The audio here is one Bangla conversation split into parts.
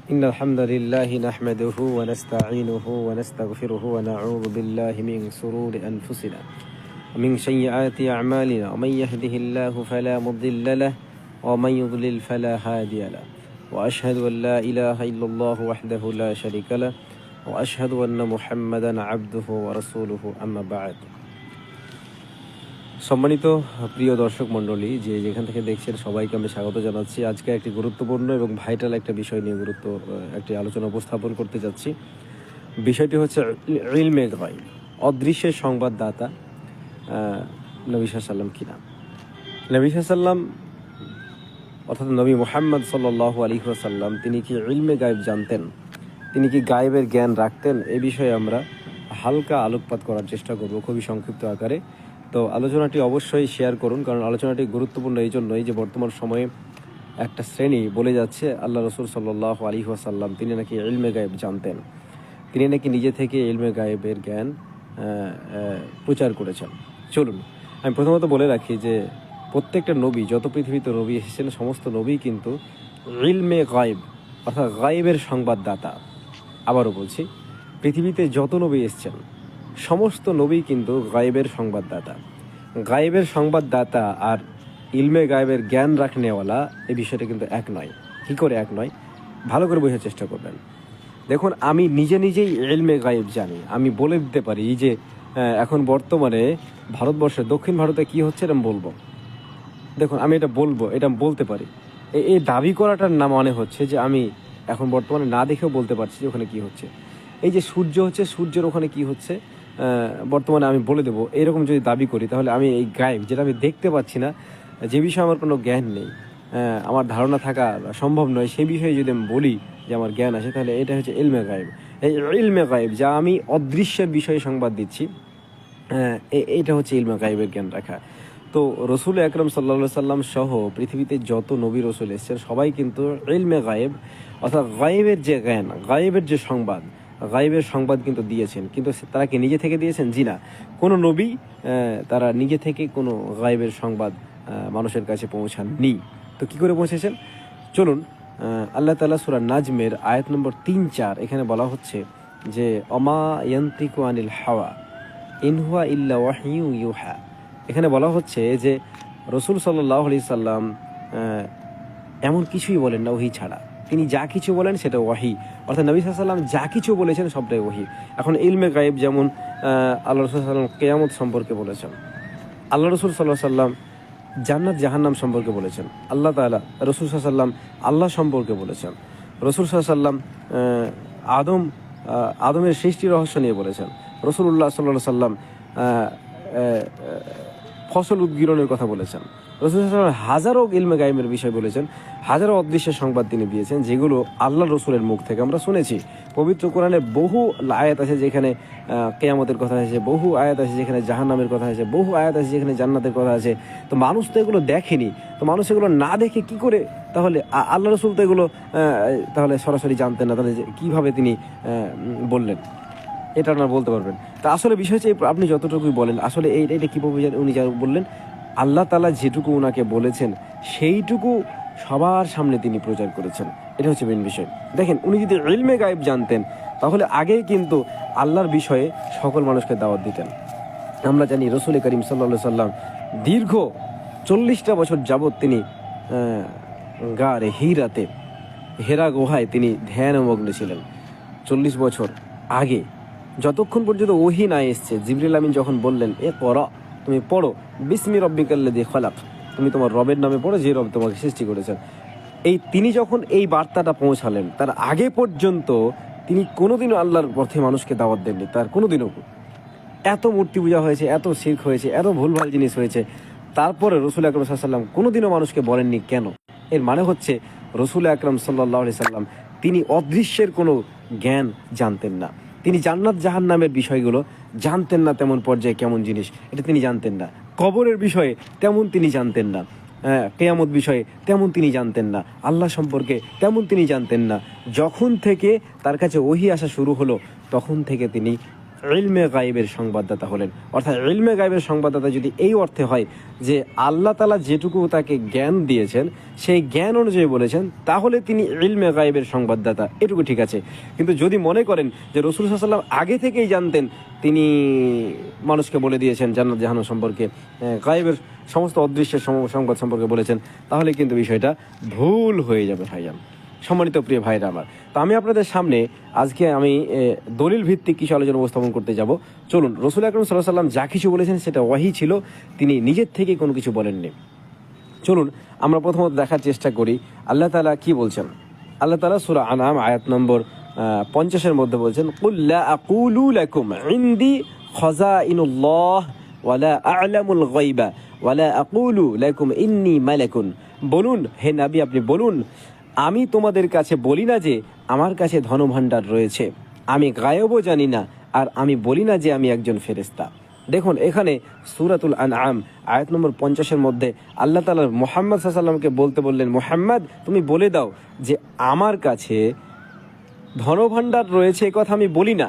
إن الحمد لله نحمده ونستعينه ونستغفره ونعوذ بالله من شرور أنفسنا ومن سيئات أعمالنا ومن يهده الله فلا مضل له ومن يضلل فلا هادي له وأشهد أن لا إله إلا الله وحده لا شريك له وأشهد أن محمدا عبده ورسوله أما بعد। সম্মানিত প্রিয় দর্শক মণ্ডলী, যেখান থেকে দেখছেন সবাইকে আমি স্বাগত জানাচ্ছি। আজকে একটি গুরুত্বপূর্ণ এবং ভাইটাল একটা বিষয় নিয়ে একটি আলোচনা উপস্থাপন করতে যাচ্ছি। বিষয়টি হচ্ছে ইলমে গায়ব, অদৃশ্যের সংবাদদাতা নবী সাল্লাম কিনা। নবী সাল্লাম অর্থাৎ নবী মুহাম্মদ সাল্লাল্লাহু আলাইহি ওয়াসাল্লাম তিনি কি ইলমে গায়ব জানতেন, তিনি কি গায়েবের জ্ঞান রাখতেন, এই বিষয়ে আমরা হালকা আলোকপাত করার চেষ্টা করব খুবই সংক্ষিপ্ত আকারে। তো আলোচনাটি অবশ্যই শেয়ার করুন, কারণ আলোচনাটি গুরুত্বপূর্ণ এই জন্যই যে বর্তমান সময়ে একটা শ্রেণী বলে যাচ্ছে আল্লাহ রসুল সাল্লাল্লাহু আলাইহি ওয়াসাল্লাম তিনি নাকি ইলমে গায়েব জানতেন, তিনি নাকি নিজে থেকে ইলমে গায়েবের জ্ঞান প্রচার করেছেন। চলুন আমি প্রথমত বলে রাখি যে প্রত্যেকটা নবী, যত পৃথিবীতে নবী এসেছেন সমস্ত নবী কিন্তু ইলমে গায়েব অর্থাৎ গায়েবের সংবাদদাতা। আবারও বলছি, পৃথিবীতে যত নবী এসেছেন সমস্ত নবী কিন্তু গায়েবের সংবাদদাতা। গায়েবের সংবাদদাতা আর ইলমে গায়েবের জ্ঞান রাখনেওয়ালা এই বিষয়টা কিন্তু এক নয়। কী করে এক নয়, ভালো করে বোঝার চেষ্টা করবেন। দেখুন, আমি নিজেই ইলমে গায়েব জানি, আমি বলে দিতে পারি যে এখন বর্তমানে ভারতবর্ষে দক্ষিণ ভারতে কি হচ্ছে এটা বলবো। দেখুন, আমি এটা বলবো, এটা বলতে পারি। এই দাবি করাটার নাম মানে হচ্ছে যে আমি এখন বর্তমানে না দেখেও বলতে পারছি যে ওখানে কি হচ্ছে। এই যে সূর্য হচ্ছে, সূর্যের ওখানে কি হচ্ছে বর্তমানে আমি বলে দেবো, এরকম যদি দাবি করি তাহলে আমি এই গায়েব, যেটা আমি দেখতে পাচ্ছি না, যে বিষয়ে আমার কোনো জ্ঞান নেই, আমার ধারণা থাকা সম্ভব নয়, সেই বিষয়ে যদি আমি বলি যে আমার জ্ঞান আছে, তাহলে এটা হচ্ছে ইলমে গায়েব। এই ইলমে গায়েব যা আমি অদৃশ্যের বিষয়ে সংবাদ দিচ্ছি, এটা হচ্ছে ইলমে গায়েবের জ্ঞান রাখা। তো রসুল আকরম সাল্লা সাল্লাম সহ পৃথিবীতে যত নবী রসুল এসেছেন সবাই কিন্তু ইলমে গায়েব অর্থাৎ গায়েবের যে জ্ঞান, গায়েবের যে সংবাদ, গায়েবের সংবাদ কিন্তু দিয়েছেন। কিন্তু তারা কি নিজে থেকে দিয়েছেন? জি না, কোনো নবী তারা নিজে থেকে কোনো গায়েবের সংবাদ মানুষের কাছে পৌঁছাননি। তো কি করে পৌঁছেছেন? চলুন, আল্লাহ তাআলা সূরা নাজমের আয়াত নম্বর 3-4 এখানে বলা হচ্ছে যে অমা ইয়ান্তিকু আনিল হাওয়া ইন হুয়া ইল্লা ওয়াহয়ু ইউহা। এখানে বলা হচ্ছে যে রসুল সাল্লাল্লাহু আলাইহি সাল্লাম এমন কিছুই বলেন না ওহী ছাড়া, তিনি যা কিছু বলেন সেটা ওয়াহি, অর্থাৎ নবী সাল্লাল্লাহু আলাইহি সাল্লাম যা কিছু বলেছেন সবটাই ওয়াহি। এখন ইলমে গায়েব যেমন আল্লাহ রসুল সাল্লাল্লাহু আলাইহি সাল্লাম কিয়ামত সম্পর্কে বলেছেন, আল্লাহ রসুল সাল্লাল্লাহু আলাইহি সাল্লাম জান্নাত জাহান্নাম সম্পর্কে বলেছেন, আল্লাহ তাআলা রসুল সাল্লাল্লাহু আলাইহি সাল্লাম আল্লাহ সম্পর্কে বলেছেন, রসুল সাল্লাল্লাহু আলাইহি সাল্লাম আদমের সৃষ্টি রহস্য নিয়ে বলেছেন, রাসূলুল্লাহ সাল্লাল্লাহু আলাইহি সাল্লাম ফসল উদ্গীরণের কথা বলেছেন, রাসূল সাল্লাল্লাহু আলাইহি সাল্লাম হাজারো ইলমে গায়েবের বিষয় বলেছেন, হাজারো অদৃশ্যের সংবাদ তিনি দিয়েছেন, যেগুলো আল্লাহ রসুলের মুখ থেকে আমরা শুনেছি। পবিত্র কোরআনে বহু আয়াত আছে যেখানে কিয়ামতের কথা আছে, বহু আয়াত আছে যেখানে জাহান্নামের কথা আছে, বহু আয়াত আছে যেখানে জান্নাতের কথা আছে। তো মানুষ তো এগুলো দেখেনি, তো মানুষ এগুলো না দেখে কি করে তাহলে আল্লাহ রসুল তো এগুলো তাহলে সরাসরি জানতেন না, তাহলে কীভাবে তিনি বললেন? এটা আপনারা বলতে পারবেন। তা আসলে বিষয় হচ্ছে আপনি যতটুকুই বলেন, আসলে এইটা কীভাবে উনি যা বললেন, আল্লাহ তাআলা যেটুকু ওনাকে বলেছেন সেইটুকু সবার সামনে তিনি প্রচার করেছেন। এটা হচ্ছে মেন বিষয়। দেখেন, উনি যদি ইলমে গায়েব জানতেন তাহলে আগেই কিন্তু আল্লাহর বিষয়ে সকল মানুষকে দাওয়াত দিতেন। আমরা জানি রসুল করিম সাল্লাল্লাহু আলাইহি সাল্লাম দীর্ঘ 40টা বছর যাবৎ তিনি গারে হিরাতে, হেরা গুহায় তিনি ধ্যানমগ্ন ছিলেন। 40 বছর আগে, যতক্ষণ পর্যন্ত ওহী না এসছে, জিবরিল আমিন যখন বললেন এ পড়ো, তুমি পড়ো, বিসমি রব্বিকাল্লাযী খলাক, তুমি তোমার রবের নামে পড়ো যে রব তোমাকে সৃষ্টি করেছেন, তিনি যখন এই বার্তাটা পৌঁছালেন, তার আগে পর্যন্ত তিনি কোনোদিনও আল্লাহর পথে মানুষকে দাওয়াত দেননি। তার কোনোদিনও এত মূর্তি পূজা হয়েছে, এত শিরক হয়েছে, এত ভুলভাল জিনিস হয়েছে, তারপরে রসুল আকরাম সাল্লাল্লাহু আলাইহি সাল্লাম কোনোদিনও মানুষকে বলেননি কেন? এর মানে হচ্ছে রসুল আকরাম সাল্লাল্লাহু আলাইহি সাল্লাম তিনি অদৃশ্যের কোনো জ্ঞান জানতেন না, তিনি জান্নাত জাহান্নামের বিষয়গুলো জানতেন না, তেমন পর্যায়ে কেমন জিনিস এটা তিনি জানতেন না, কবরের বিষয়ে তেমন তিনি জানতেন না, কিয়ামত বিষয়ে তেমন তিনি জানতেন না, আল্লাহ সম্পর্কে তেমন তিনি জানতেন না। যখন থেকে তার কাছে ওহী আসা শুরু হলো তখন থেকে তিনি ইলমে গায়েবের সংবাদদাতা হলেন। অর্থাৎ ইলমে গায়েবের সংবাদদাতা যদি এই অর্থে হয় যে আল্লাহ তাআলা যেটুকু তাকে জ্ঞান দিয়েছেন সেই জ্ঞান অনুযায়ী বলেছেন, তাহলে তিনি ইলমে গায়েবের সংবাদদাতা, এটুকু ঠিক আছে। কিন্তু যদি মনে করেন যে রাসূল সাল্লাল্লাহু আলাইহি ওয়াসাল্লাম আগে থেকেই জানতেন, তিনি মানুষকে বলে দিয়েছেন জান্নাত জাহান্নাম সম্পর্কে, গায়েবের সমস্ত অদৃশ্যের সংবাদ সম্পর্কে বলেছেন, তাহলে কিন্তু বিষয়টা ভুল হয়ে যাবে ভাইজান। সম্মানিত প্রিয় ভাইরা আমার, তো আমি আপনাদের সামনে আজকে আমি দলিল ভিত্তিক কিছু আলোচনা উপস্থাপন করতে যাব। চলুন, রাসূল আকরাম সাল্লাল্লাহু আলাইহি ওয়াসাল্লাম যা কিছু বলেছেন সেটা ওয়াহী ছিল, তিনি নিজের থেকে কোনো কিছু বলেননি। চলুন আমরা প্রথমত দেখার চেষ্টা করি আল্লাহ তাআলা কি বলছেন। আল্লাহ তাআলা সূরা আনআম আয়াত নম্বর 50-এর মধ্যে বলছেন, কুল লা আকুলু লাকুম ইনদি খাযাইনুল্লাহ ওয়ালা আ'লামুল গায়বা ওয়ালা আকুলু লাকুম ইন্নী মালাকুন। বলুন হে নবী, আপনি বলুন, আমি তোমাদের কাছে বলি না যে আমার কাছে ধনভাণ্ডার রয়েছে, আমি গায়েবও জানি না, আর আমি বলি না যে আমি একজন ফেরেশতা। দেখুন এখানে সূরাতুল আনআম আয়াত নম্বর 50-এর মধ্যে আল্লাহ তাআলা মুহাম্মদ সাল্লাল্লাহু আলাইহি ওয়াসাল্লামকে বলতে বললেন, মুহাম্মদ তুমি বলে দাও যে আমার কাছে ধনভাণ্ডার রয়েছে, এ কথা আমি বলি না,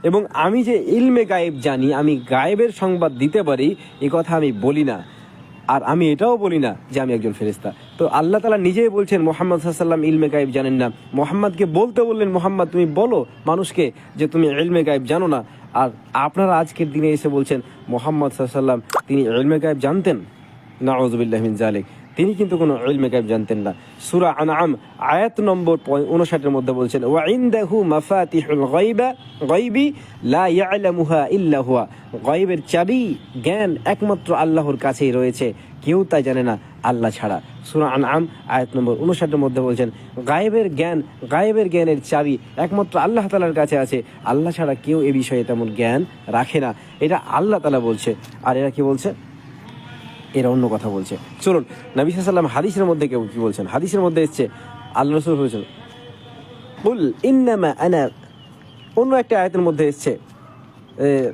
এবং আমি যে ইলমে গায়েব জানি, আমি গায়েবের সংবাদ দিতে পারি, এ কথা আমি বলি না, আর আমি এটাও বলি না যে আমি একজন ফেরেশতা। তো আল্লাহ তাআলা নিজেই বলছেন মুহাম্মদ সাল্লাল্লাহু আলাইহি ওয়াসাল্লাম ইলমে গায়েব জানেন না। মুহাম্মদকে বলতে বললেন, মুহাম্মদ তুমি বলো মানুষকে যে তুমি ইলমে গায়েব জানো না। আর আপনারা আজকের দিনে এসে বলছেন মুহাম্মদ সাল্লাল্লাহু আলাইহি ওয়াসাল্লাম তিনি ইলমে গায়েব জানতেন। নাউযুবিল্লাহি মিন যালিক, তিনি কিন্তু কোনো ইলমে গায়েব জানতেন না। সূরা আনআম আয়াত নম্বর 59-এর মধ্যে বলছেন, ওয়া ইনদাহু মাফাতিহুল গায়বি লা ইয়ালামুহা ইল্লা হুয়া। গায়বের চাবি, জ্ঞান একমাত্র আল্লাহর কাছেই রয়েছে, কেউ তা জানে না আল্লাহ ছাড়া। সূরা আনআম আয়াত নম্বর 59-এর মধ্যে বলছেন, গায়েবের জ্ঞানের চাবি একমাত্র আল্লাহ তাআলার কাছে আছে, আল্লাহ ছাড়া কেউ এ বিষয়ে তেমন জ্ঞান রাখে না। এটা আল্লাহ তাআলা বলছে, আর এরা কি বলছে? এরা অন্য কথা বলছে। চলুন নবী সাল্লাল্লাহু আলাইহি ওয়াসাল্লাম হাদিসের মধ্যে কেউ কি বলছেন? হাদিসের মধ্যে এসেছে আল্লাহ রাসূল বলেছেন, কুল ইন্নামা আনা, অন্য একটা আয়াতের মধ্যে এসেছে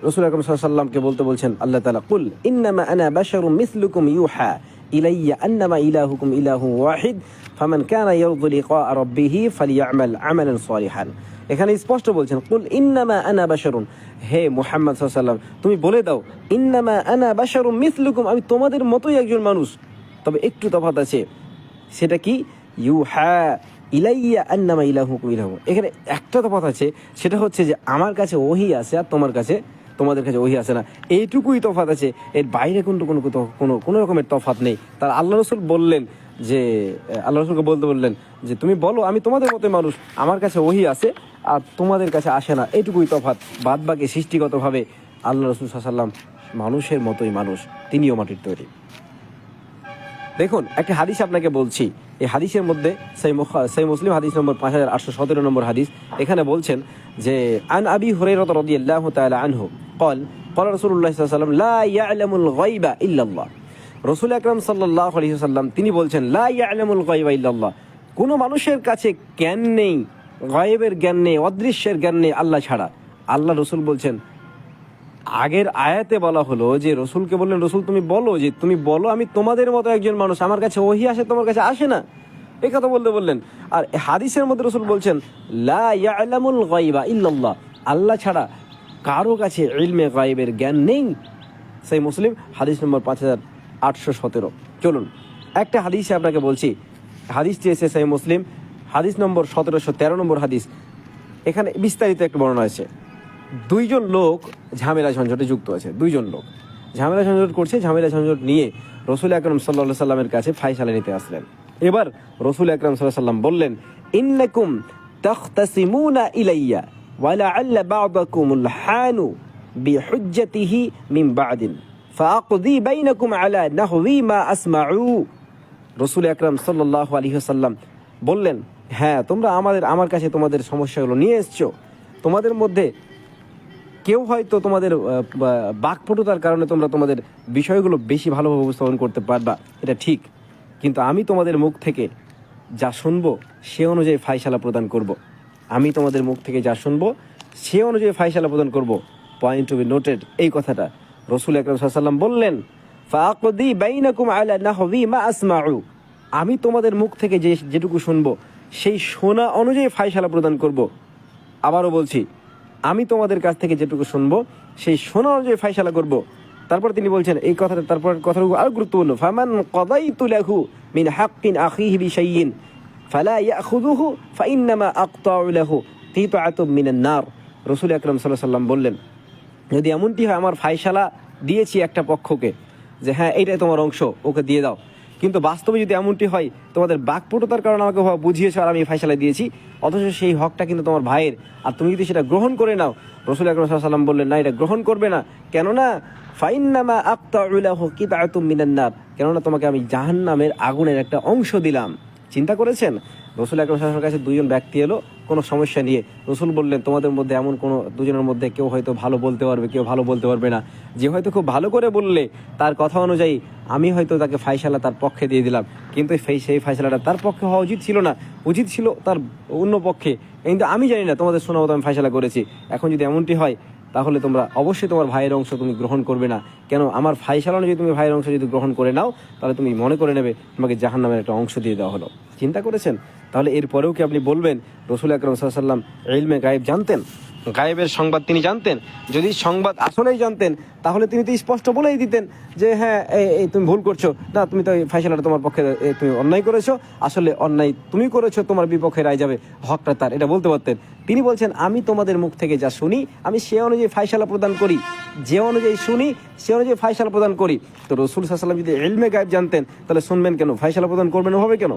রাসূল আকরাম সাল্লাল্লাহু আলাইহি ওয়াসাল্লামকে বলতে বলছেন আল্লাহ তাআলা, কুল ইন্নামা আনা বাশারুম মিসলুকুম ইউহা ইলাইয়া আন্নামা ইলাহুকুম ইলাহুন ওয়াহিদ ফামান কানা ইয়ারজু লিকা রাব্বিহি ফালইয়ামাল আমালান সালিহান। এখানে স্পষ্ট বলছেন, কুল ইন্নামা আনা বাশারুন, হে মুহাম্মদ সাল্লাল্লাহু আলাইহি ওয়াসাল্লাম তুমি বলে দাও, ইন্নামা আনা বাশারুম মিসলুকুম, আমি তোমাদের মতোই একজন মানুষ, তবে একটু তফাৎ আছে। সেটা কি? ইউহা ইলাইয়া আন্নামা ইলাহুকুম ইলাহুন। এখানে একটা তফাৎ আছে, সেটা হচ্ছে যে আমার কাছে ওহী আছে আর তোমাদের কাছে ওহী আছে না, এইটুকুই তফাৎ আছে। এর বাইরে কোনো রকমের তফাৎ নেই। তার আল্লাহ রাসূল বললেন যে, আল্লাহ রাসূলকে বলতে বললেন যে তুমি বলো আমি তোমাদের মতোই মানুষ, আমার কাছে ওহী আছে আর তোমাদের কাছে আসে না, এইটুকুই তফাৎ। বাদ বাকি সৃষ্টিগতভাবে আল্লাহ রাসূল সাল্লাল্লাহু আলাইহি ওয়াসাল্লাম মানুষের মতোই মানুষ, তিনিও মাটির তৈরি। দেখুন একটা হাদিস আপনাকে বলছি, এই হাদিসের মধ্যে সহিহ মুসলিম হাদিস নম্বর 5817 নম্বর হাদিস, এখানে বলছেন যে আন আবি হুরায়রা রাদিয়াল্লাহু তাআলা আনহু قال قال رسول الله صلى الله عليه وسلم لا يعلم الغيب الا الله। রাসূল আকরাম সাল্লাল্লাহু আলাইহি ওয়াসাল্লাম তিনি বলছেন, লা ইয়ালামুল গায়বা ইল্লাল্লাহ, কোনো মানুষের কাছে জ্ঞান নেই, গায়েবের জ্ঞান নেই, অদৃশ্যের জ্ঞান নেই আল্লাহ ছাড়া। আল্লাহ রাসূল বলছেন, আগের আয়াতে বলা হলো যে রাসূলকে বললেন, রাসূল তুমি বলো যে তুমি বলো আমি তোমাদের মতো একজন মানুষ, আমার কাছে ওহী আসে তোমার কাছে আসে না, এই কথা বললেন। আর হাদিসের মধ্যে রাসূল বলছেন, লা ইয়ালামুল গায়বা ইল্লাল্লাহ, আল্লাহ ছাড়া কারো কাছে ইলমে গায়েবের জ্ঞান নেই। সহিহ মুসলিম হাদিস নম্বর 5817। চলুন একটা হাদিসে আপনাকে বলছি, হাদিসটি এসে সহিহ মুসলিম হাদিস নম্বর 1713 নম্বর হাদিস। এখানে বিস্তারিত একটা বর্ণনা আছে। দুইজন লোক ঝামেলা ঝঞ্ঝটে যুক্ত আছে, দুইজন লোক ঝামেলা ঝঞ্ঝট করছে, ঝামেলা ঝঞ্ঝট নিয়ে রাসূল আকরাম সাল্লাল্লাহু আলাইহি সাল্লামের কাছে ফায়সালা নিতে আসলেন। এবার রাসূল আকরাম সাল্লাল্লাহু আলাইহি সাল্লাম বললেন, ইন্নাকুম তাখতাসিমুনা ইলাইয়া ওয়া লাআল্লা বা'দাকুমুল হানু বিহুজ্জাতিহি মিন বা'দিন ফাআকদি বাইনাকুম আলা নাহওয়ি মা আসমাউ। রাসূল আকরাম সাল্লাল্লাহু আলাইহি ওয়াসাল্লাম বললেন, হ্যাঁ তোমরা আমার কাছে তোমাদের সমস্যাগুলো নিয়ে এসছো, তোমাদের মধ্যে কেউ হয়তো তোমাদের বাকপটুতার কারণে তোমরা তোমাদের বিষয়গুলো বেশি ভালোভাবে উপস্থাপন করতে পারবা, এটা ঠিক, কিন্তু আমি তোমাদের মুখ থেকে যা শুনবো সে অনুযায়ী ফায়সালা প্রদান করব। আমি তোমাদের মুখ থেকে যা শুনবো সে অনুযায়ী ফায়সালা প্রদান করব। পয়েন্ট টু বি নোটেড, এই কথাটা রাসূল আকরাম সাল্লাল্লাহু আলাইহি ওয়াসাল্লাম বললেন, ফাআকদি বাইনাকুম আলা নাহওয়ি মা আসমাউ, আমি তোমাদের মুখ থেকে যেটুকু শুনবো সেই শোনা অনুযায়ী ফায়সালা প্রদান করব। আবারও বলছি, আমি তোমাদের কাছ থেকে যেটুকু শুনবো সেই শোনা অনুযায়ী ফায়সালা করব। তারপর তিনি বলছেন এই কথাটা, তারপর কথাগুলো আরো গুরুত্বপূর্ণ, ফামান কাদাইতু লাহু মিন হাক্কিন আখিহি বিশাইইন ফালা ইয়াখুযুহু ফাইন্নামা আকতাউ লাহু কিতআতুম মিনান নার। রাসূল আকরাম সাল্লাল্লাহু আলাইহি ওয়াসাল্লাম বললেন, যদি এমনটি হয় আমার ফায়সালা দিয়েছি একটা পক্ষকে যে হ্যাঁ এইটাই তোমার অংশ, ওকে দিয়ে দাও, কিন্তু বাস্তবে যদি এমনটি হয় তোমাদের বাকপটুতার কারণে আমাকে বুঝিয়েছো আর আমি ফায়সালা দিয়েছি, অথচ সেই হকটা কিন্তু তোমার ভাইয়ের, আর তুমি যদি সেটা গ্রহণ করে নাও, রাসূল আকরাম সাল্লাল্লাহু আলাইহি ওয়াসাল্লাম বললেন না, এটা গ্রহণ করবে না। কেননা ফাইন্নামা আকতাউ লাহু কিতআতুম মিনান নার, কেননা তোমাকে আমি জাহান্নামের আগুনের একটা অংশ দিলাম। চিন্তা করেছেন? রাসূল আকরাম সাল্লাল্লাহু আলাইহি ওয়াসাল্লামের কাছে দুজন ব্যক্তি এলো কোনো সমস্যা নিয়ে। রাসূল বললেন, তোমাদের মধ্যে এমন কোনো দুজনের মধ্যে কেউ হয়তো ভালো বলতে পারবে, কেউ ভালো বলতে পারবে না। যে হয়তো খুব ভালো করে বললে তার কথা অনুযায়ী আমি হয়তো তাকে ফায়সালা তার পক্ষে দিয়ে দিলাম, কিন্তু সেই ফায়সালাটা তার পক্ষে হওয়া উচিত ছিল না, উচিত ছিল তার অন্য পক্ষে। কিন্তু আমি জানি না, তোমাদের শোনা মতো আমি ফায়সালা করেছি। এখন যদি এমনটি হয় তাহলে তোমরা অবশ্যই তোমার ভাইয়ের অংশ তুমি গ্রহণ করবে না। কেন? আমার ফায়সালা অনুযায়ী তুমি ভাইয়ের অংশ যদি গ্রহণ করে নাও, তাহলে তুমি মনে করে নেবে তোমাকে জাহান্নামের একটা অংশ দিয়ে দেওয়া হলো। চিন্তা করেছেন? তাহলে এরপরেও কি আপনি বলবেন রাসূল আকরাম সাল্লাল্লাহু আলাইহি ওয়াসাল্লাম ইলমে গায়েব জানতেন? গায়েবের সংবাদ তিনি জানতেন। যদি সংবাদ আসলেই জানতেন তাহলে তিনি তো স্পষ্ট বলেই দিতেন যে হ্যাঁ এই তুমি ভুল করছো, না তুমি তো এই ফায়সালাটা তোমার পক্ষে, তুমি অন্যায় করেছো, আসলে অন্যায় তুমি করেছো, তোমার বিপক্ষে রায় যাবে, হকটা তার, এটা বলতে পারতেন। তিনি বলছেন আমি তোমাদের মুখ থেকে যা শুনি আমি সে অনুযায়ী ফায়সালা প্রদান করি, যে অনুযায়ী শুনি সে অনুযায়ী ফায়সালা প্রদান করি। তো রাসূল সাল্লাল্লাহু আলাইহি ওয়াসাল্লাম যদি ইলমে গায়েব জানতেন তাহলে শুনবেন কেন, ফায়সালা প্রদান করবেন হবে কেন?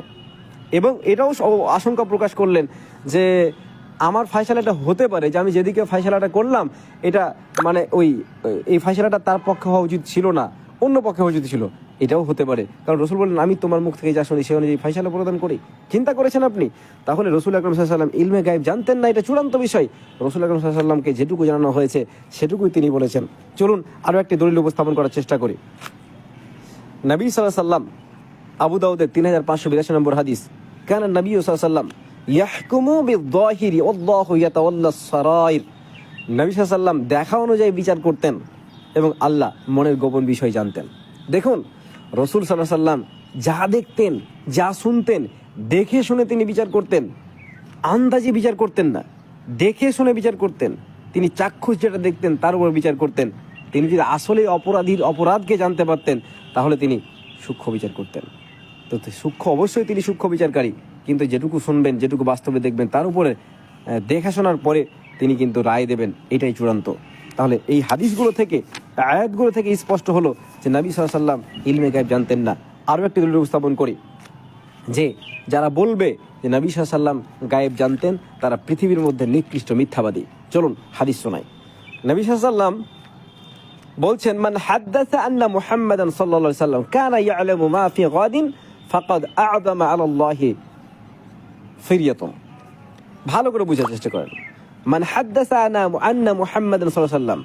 এবং এটাও আশঙ্কা প্রকাশ করলেন যে আমার ফায়সালাটা হতে পারে যে আমি যেদিকে ফায়সালাটা করলাম এটা মানে এই ফায়সালাটা তার পক্ষে হওয়া উচিত ছিল না, অন্য পক্ষে হওয়া উচিত ছিল, এটাও হতে পারে। কারণ রাসূল বললেন আমি তোমার মুখ থেকে যা শুনি সে অনুযায়ী ফায়সালা প্রদান করি। চিন্তা করেছেন আপনি? তাহলে রাসূল আকরাম সাল্লাল্লাহু আলাইহি ওয়াসাল্লাম ইলমে গায়েব জানতেন না, এটা চূড়ান্ত বিষয়। রাসূল আকরাম সাল্লাল্লাহু আলাইহি ওয়াসাল্লামকে যেটুকু জানানো হয়েছে সেটুকুই তিনি বলেছেন। চলুন আরও একটি দলিল উপস্থাপন করার চেষ্টা করি। নবী সাল্লাল্লাহু আলাইহি ওয়াসাল্লাম, আবু দাউদের 3582 নম্বর হাদিস, কানা নবী সাল্লাল্লাহু আলাইহি ওয়াসাল্লাম ইয়াহকুমু বিয-যাহিরি ওয়াল্লাহু ইয়াতাওয়াল্লাস সারাইর। নবী সাল্লাল্লাহু আলাইহি ওয়াসাল্লাম দেখা অনুযায়ী বিচার করতেন এবং আল্লাহ মনের গোপন বিষয় জানতেন। দেখুন রাসূল সাল্লাল্লাহু আলাইহি ওয়াসাল্লাম যা দেখতেন, যা শুনতেন, দেখে শুনে তিনি বিচার করতেন, আন্দাজে বিচার করতেন না, দেখে শুনে বিচার করতেন। তিনি চাক্ষুষ যেটা দেখতেন তার উপর বিচার করতেন। তিনি যদি আসলে অপরাধকে জানতে পারতেন তাহলে তিনি সূক্ষ্ম বিচার করতেন। তো সূক্ষ্ম, অবশ্যই তিনি সূক্ষ্ম বিচারকারী, কিন্তু যেটুকু শুনবেন, যেটুকু বাস্তবে দেখবেন তার উপরে দেখাশোনার পরে তিনি কিন্তু রায় দেবেন, এটাই চূড়ান্ত। তাহলে এই হাদিসগুলো থেকে, আয়াতগুলো থেকে স্পষ্ট হলো যে নবী সাল্লাল্লাহু আলাইহি ওয়াসাল্লাম ইলমে গায়েব জানতেন না। আরও একটি দলিল উপস্থাপন করি যে যারা বলবে যে নবী সাল্লাল্লাহু আলাইহি ওয়াসাল্লাম গায়েব জানতেন তারা পৃথিবীর মধ্যে নিকৃষ্ট মিথ্যাবাদী। চলুন হাদিস শোনাই। নবী সাল্লাল্লাহু আলাইহি ওয়াসাল্লাম বলছেন, মান হাদ্দাসা আন্না মুহাম্মাদান সাল্লাল্লাহু আলাইহি ওয়াসাল্লাম কানা ইয়ালামু মা ফি গাদিন ফাকাদ আ'যামা আলাল্লাহি ফিরিয়াতুন। ভালো করে বোঝার চেষ্টা করেন। মান হাদ্দাসা আন্না মুহাম্মাদান সাল্লাল্লাহু আলাইহি ওয়াসাল্লাম,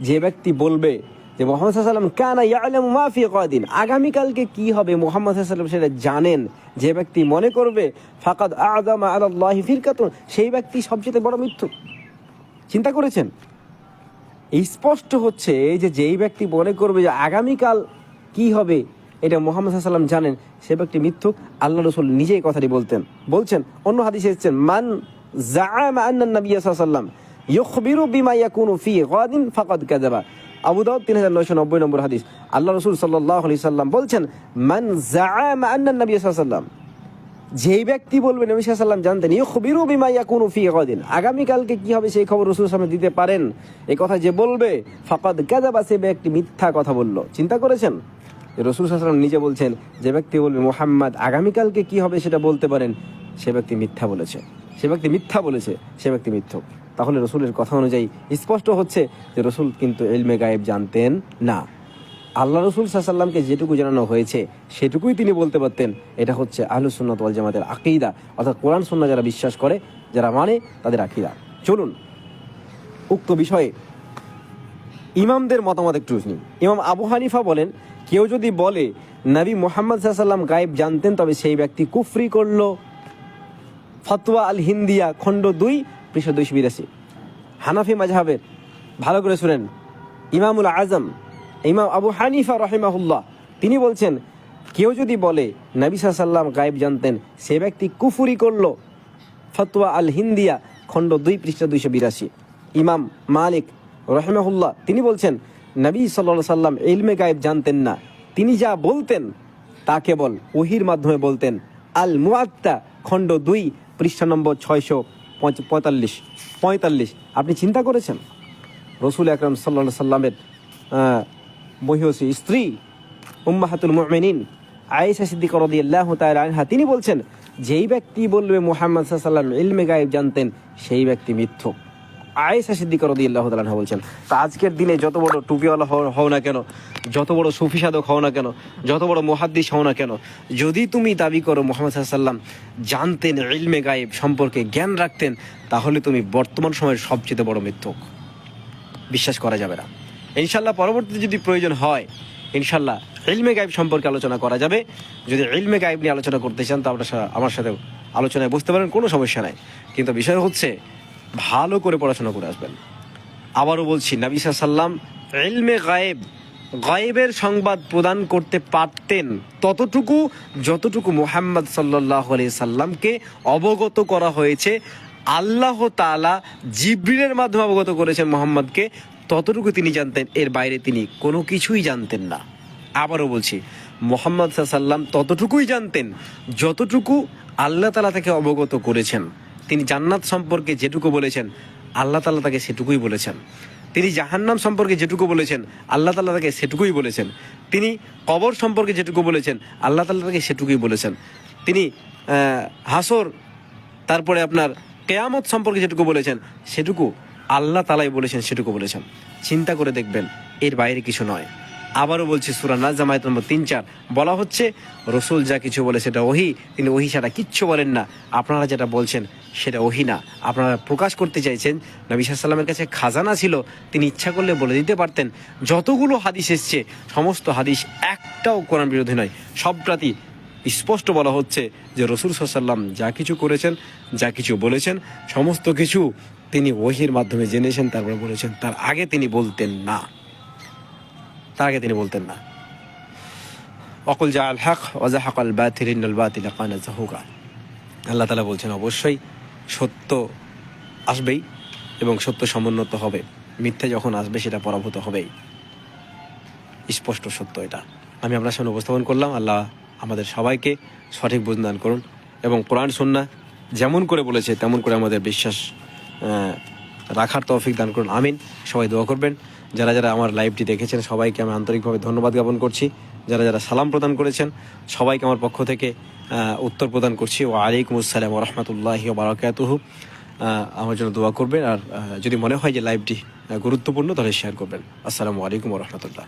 যে ব্যক্তি বলবে যে মুহাম্মদ সাল্লাল্লাহু আলাইহি ওয়াসাল্লাম কানা ইয়ালামু মা ফি গাদিন, আগামীকালকে কি হবে মুহাম্মদ সাল্লাল্লাহু আলাইহি ওয়াসাল্লাম সেটা জানেন, যে ব্যক্তি মনে করবে ফাকাদ আ'যামা আলাল্লাহি ফিরকাতুন, সেই ব্যক্তি সবচেয়ে বড় মিথ্যুক। চিন্তা করেছেন? স্পষ্ট হচ্ছে যে যেই ব্যক্তি মনে করবে যে আগামীকাল কি হবে এটা মুহাম্মদ সাল্লাল্লাহু আলাইহি ওয়াসাল্লাম জানেন, সে ব্যক্তি মিথ্যুক। আল্লাহ রাসূল নিজেই কথাটি বলছেন। অন্য হাদিসে এসেছেন, মান জাআমা আন্না নবী সাল্লাল্লাহু আলাইহি ওয়াসাল্লাম ইখবিরু বিমা ইয়াকুনু ফি গাদিন ফাকাদ কাযাবা। আবু দাউদ 3990 নম্বর হাদিস। আল্লাহ রাসূল সাল্লাল্লাহু আলাইহি ওয়াসাল্লাম বলছেন, মান জাআমা আন্না নবী সাল্লাল্লাহু আলাইহি ওয়াসাল্লাম, যেই ব্যক্তি বলবে নবী সাল্লাল্লাহু আলাইহি ওয়াসাল্লাম জানতেন, ইখবিরু বিমা ইয়াকুনু ফি গাদিন, আগামীকালকে কি হবে সেই খবর রাসূলের সামনে দিতে পারেন, এই কথা যে বলবে ফাকাদ কাযাবা, সে ব্যক্তি মিথ্যা কথা বলল। চিন্তা করেছেন? রাসূল সাল্লাল্লাহু আলাইহি ওয়াসাল্লাম নিজে বলছেন, যে ব্যক্তি বলবে মুহাম্মদ আগামীকালকে কি হবে সেটা বলতে পারেন, সে ব্যক্তি মিথ্যা বলেছে, সে ব্যক্তি মিথ্যুক। তাহলে রাসূলের কথা অনুযায়ী স্পষ্ট হচ্ছে যে রাসূল কিন্তু ইলমে গায়েব জানতেন না। আল্লাহ রাসূল সাল্লাল্লাহু আলাইহি ওয়াসাল্লামকে যেটুকু জানানো হয়েছে সেটুকুই তিনি বলতে পারতেন। এটা হচ্ছে আহলুস সুন্নাত ওয়াল জামাতের আকীদা, অর্থাৎ কোরআন সুন্নাহ যারা বিশ্বাস করে, যারা মানে, তাদের আকীদা। চলুন উক্ত বিষয়ে ইমামদের মতামত একটু শুনি। ইমাম আবু হানিফা বলেন, কেউ যদি বলে নবী মুহাম্মদ সাল্লাল্লাহু আলাইহি ওয়াসাল্লাম গায়েব জানতেন তবে সেই ব্যক্তি কুফরি করলো। ফতোয়া আল হিন্দিয়া খণ্ড 2 পৃষ্ঠা 282। হানাফি মাযহাবের, ভালো করে শুনেন, ইমামুল আজম ইমাম আবু হানিফা রাহিমাহুল্লাহ তিনি বলছেন, কেউ যদি বলে নবী সাল্লাল্লাহু আলাইহি ওয়াসাল্লাম গায়েব জানতেন সে ব্যক্তি কুফরি করলো। ফতোয়া আল হিন্দিয়া খণ্ড 2 পৃষ্ঠা 282। ইমাম মালিক রহিমাহুল্লাহ তিনি বলছেন নবী সাল্লাল্লাহু আলাইহি সাল্লাম ইলমে গায়েব জানতেন না, তিনি যা বলতেন তা কেবল ওহির মাধ্যমে বলতেন। আল মুআত্তা খণ্ড 2 পৃষ্ঠা নম্বর 645। আপনি চিন্তা করেছেন রসুল আকরাম সাল্লাল্লাহু আলাইহি সাল্লামের মহিয়সী স্ত্রী উম্মাহাতুল মুমিনিন আয়েশা সিদ্দিকা রাদিয়াল্লাহু তাআলা আনহা তিনি বলছেন, যেই ব্যক্তি বলবে মুহাম্মদ সাল্লাল্লাহু আলাইহি সাল্লাম ইলমে গায়েব জানতেন সেই ব্যক্তি মিথ্যুক। আয়েশা সিদ্দিকা রাদিয়াল্লাহু তাআলা আনহা বলছেন। তা আজকের দিনে যত বড় টুপিওয়ালা হও না কেন, যত বড় সুফি সাধক হও না কেন, যত বড় মুহাদ্দিস হও না কেন, যদি তুমি দাবি করো মুহাম্মদ সাল্লাল্লাহু আলাইহি সাল্লাম জানতেন, ইলমে গায়েব সম্পর্কে জ্ঞান রাখতেন, তাহলে তুমি বর্তমান সময়ের সবচেয়ে বড় মিথ্যুক। বিশ্বাস করা যাবে না। ইনশাল্লাহ পরবর্তীতে যদি প্রয়োজন হয় ইনশাল্লাহ ইলমে গায়েব সম্পর্কে আলোচনা করা যাবে। যদি ইলমে গায়েব নিয়ে আলোচনা করতে চান তো আপনারা আমার সাথে আলোচনায় বুঝতে পারেন, কোনো সমস্যা নাই। কিন্তু বিষয় হচ্ছে ভালো করে পড়াশোনা করে আসবেন। আবারও বলছি, নবী সাল্লাল্লাহু আলাইহি সাল্লাম ইলমে গায়েবের সংবাদ প্রদান করতে পারতেন ততটুকু যতটুকু মুহাম্মদ সাল্লাল্লাহু আলাইহি সাল্লামকে অবগত করা হয়েছে। আল্লাহ তাআলা জিবরিলের মাধ্যমে অবগত করেছেন মুহাম্মদকে, ততটুকু তিনি জানতেন, এর বাইরে তিনি কোনো কিছুই জানতেন না। আবারও বলছি, মুহাম্মদ সাল্লাল্লাহু আলাইহি সাল্লাম ততটুকুই জানতেন যতটুকু আল্লাহ তাআলা তাকে অবগত করেছেন। তিনি জান্নাত সম্পর্কে যেটুকু বলেছেন আল্লাহ তাআলা তাকে সেটুকুই বলেছেন। তিনি জাহান্নাম সম্পর্কে যেটুকু বলেছেন আল্লাহ তাআলা তাকে সেটুকুই বলেছেন। তিনি কবর সম্পর্কে যেটুকু বলেছেন আল্লাহ তাআলা তাকে সেটুকুই বলেছেন। তিনি হাসর, তারপরে আপনার কিয়ামত সম্পর্কে যেটুকু বলেছেন সেটুকু আল্লাহ তাআলাই বলেছেন, সেটুকু বলেছেন। চিন্তা করে দেখবেন, এর বাইরে কিছু নয়। আবারও বলছি, সূরা নাজম আয়াত নম্বর 3-4 বলা হচ্ছে রসুল যা কিছু বলে সেটা ওহী, তিনি ওহী ছাড়া কিচ্ছু বলেন না। আপনারা যেটা বলছেন সেটা ওহী না। আপনারা প্রকাশ করতে চাইছেন নবী সাল্লাল্লাহু আলাইহি সাল্লামের কাছে খাজানা ছিল, তিনি ইচ্ছা করলে বলে দিতে পারতেন। যতগুলো হাদিস এসছে সমস্ত হাদিস একটাও কোরআন বিরোধী নয়, সবটাই স্পষ্ট বলা হচ্ছে যে রসুল সাল্লাল্লাহু আলাইহি সাল্লাম যা কিছু করেছেন, যা কিছু বলেছেন, সমস্ত কিছু তিনি ওহীর মাধ্যমে জেনেছেন, তারপরে বলেছেন। তার আগে তিনি বলতেন না। অকুল জা আল হক ওয়াজাহাক আল বাতিল ইন্নাল বাতিলা কানা যাহুকা। আল্লাহ তাআলা বলছেন অবশ্যই সত্য আসবেই এবং সত্য সমুন্নত হবে। মিথ্যা যখন আসবে সেটা পরাভূত হবেই। স্পষ্ট সত্য এটা আমি আপনার সামনে উপস্থাপন করলাম। আল্লাহ আমাদের সবাইকে সঠিক বুঝ দান করুন এবং কোরআন সুন্নাহ যেমন করে বলেছে তেমন করে আমাদের বিশ্বাস রাখার তৌফিক দান করুন। আমিন। সবাই দোয়া করবেন। যারা যারা আমার লাইভটি দেখেছেন সবাইকে আমি আন্তরিকভাবে ধন্যবাদ জ্ঞাপন করছি। যারা যারা সালাম প্রদান করেছেন সবাইকে আমার পক্ষ থেকে উত্তর প্রদান করছি। ওয়া আলাইকুম আসসালাম ওয়া রাহমাতুল্লাহি ওয়া বারাকাতুহু। আমার জন্য দোয়া করবেন, আর যদি মনে হয় যে লাইভটি গুরুত্বপূর্ণ তাহলে শেয়ার করবেন। আসসালামু আলাইকুম ওয়া রাহমাতুল্লাহ।